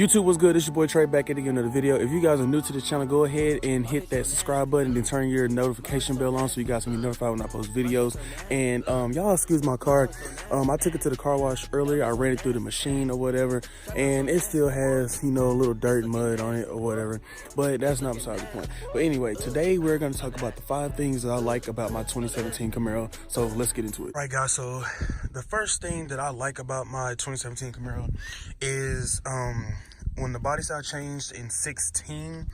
YouTube, what's good? It's your boy Trey back at another video. If you guys are new to the channel, go ahead and hit that subscribe button and turn your notification bell on so you guys can be notified when I post videos. And y'all excuse my car. I took it to the car wash earlier. I ran it through the machine or whatever, and it still has, you know, a little dirt and mud on it or whatever. But that's not beside the point. But anyway, today we're going to talk about the 5 things that I like about my 2017 Camaro. So let's get into it. All right, guys. So the first thing that I like about my 2017 Camaro is when the body style changed in 16,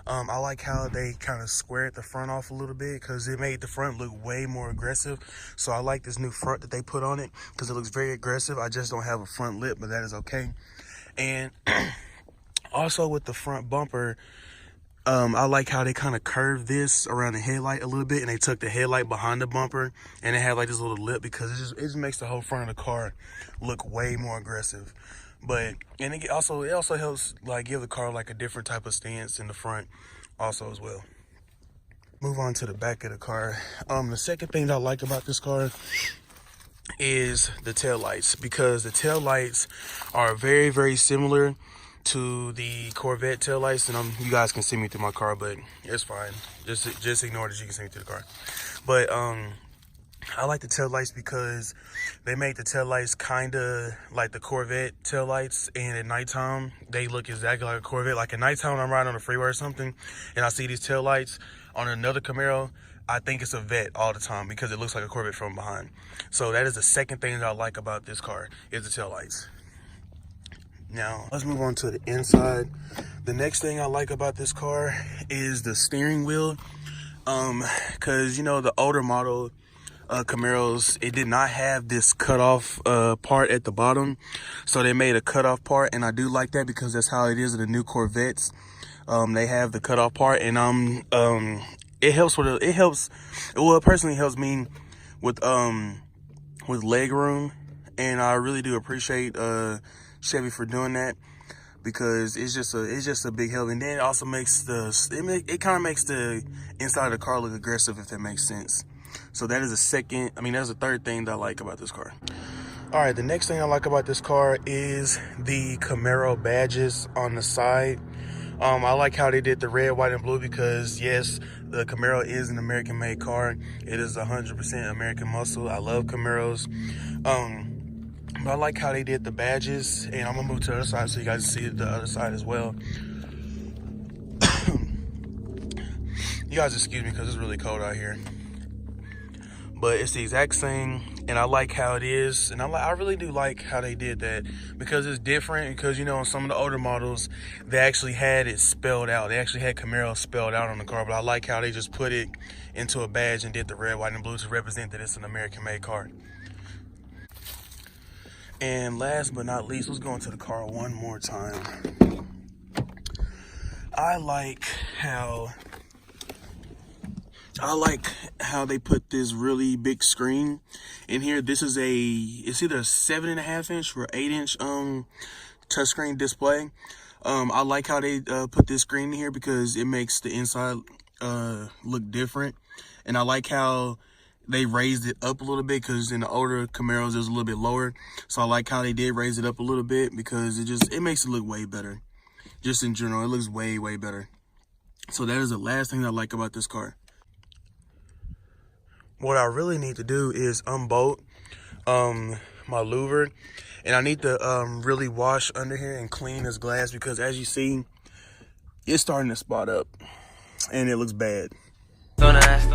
I like how they kind of squared the front off a little bit because it made the front look way more aggressive. So I like this new front that they put on it because it looks very aggressive. I just don't have a front lip, but that is okay. And also with the front bumper, I like how they kind of curved this around the headlight a little bit, and they took the headlight behind the bumper, and it had like this little lip because it just makes the whole front of the car look way more aggressive. But and it also helps like give the car like a different type of stance in the front also as well. Move on to the back of the car. The second thing that I like about this car is the tail lights, because the tail lights are very, very similar to the Corvette tail lights, and you guys can see me through my car, but it's fine. Just ignore that you can see me through the car. But I like the tail lights because they make the tail lights kind of like the Corvette tail lights, and at nighttime they look exactly like a Corvette. Like at nighttime when I'm riding on the freeway or something and I see these tail lights on another Camaro, I think it's a Vet all the time because it looks like a Corvette from behind. So that is the second thing that I like about this car, is the tail lights. Now let's move on to the inside. The next thing I like about this car is the steering wheel, because you know the older model Camaros, it did not have this cutoff part at the bottom, so they made a cutoff part, and I do like that because that's how it is in the new Corvettes. They have the cutoff part, and it helps with it personally helps me with leg room, and I really do appreciate Chevy for doing that, because it's just a big help. And then it also makes it kind of makes the inside of the car look aggressive, if that makes sense. So that is that's the third thing that I like about this car. All right, the next thing I like about this car is the Camaro badges on the side. I like how they did the red, white, and blue because, yes, the Camaro is an American-made car. It is 100% American muscle. I love Camaros. But I like how they did the badges, and I'm gonna move to the other side so you guys see the other side as well. You guys excuse me because it's really cold out here. But it's the exact same, and I like how it is, and I really do like how they did that, because it's different. Because, you know, in some of the older models, they actually had it spelled out. They actually had Camaro spelled out on the car, but I like how they just put it into a badge and did the red, white, and blue to represent that it's an American-made car. And last but not least, let's go into the car one more time. I like how they put this really big screen in here. This is it's either a 7.5 inch or 8 inch touchscreen display. I like how they put this screen in here because it makes the inside look different, and I like how they raised it up a little bit, because in the older Camaros it was a little bit lower. So I like how they did raise it up a little bit because it makes it look way better. Just in general, it looks way, way better. So that is the last thing I like about this car. What I really need to do is unbolt my louver, and I need to really wash under here and clean this glass, because as you see, it's starting to spot up and it looks bad. Don't ask.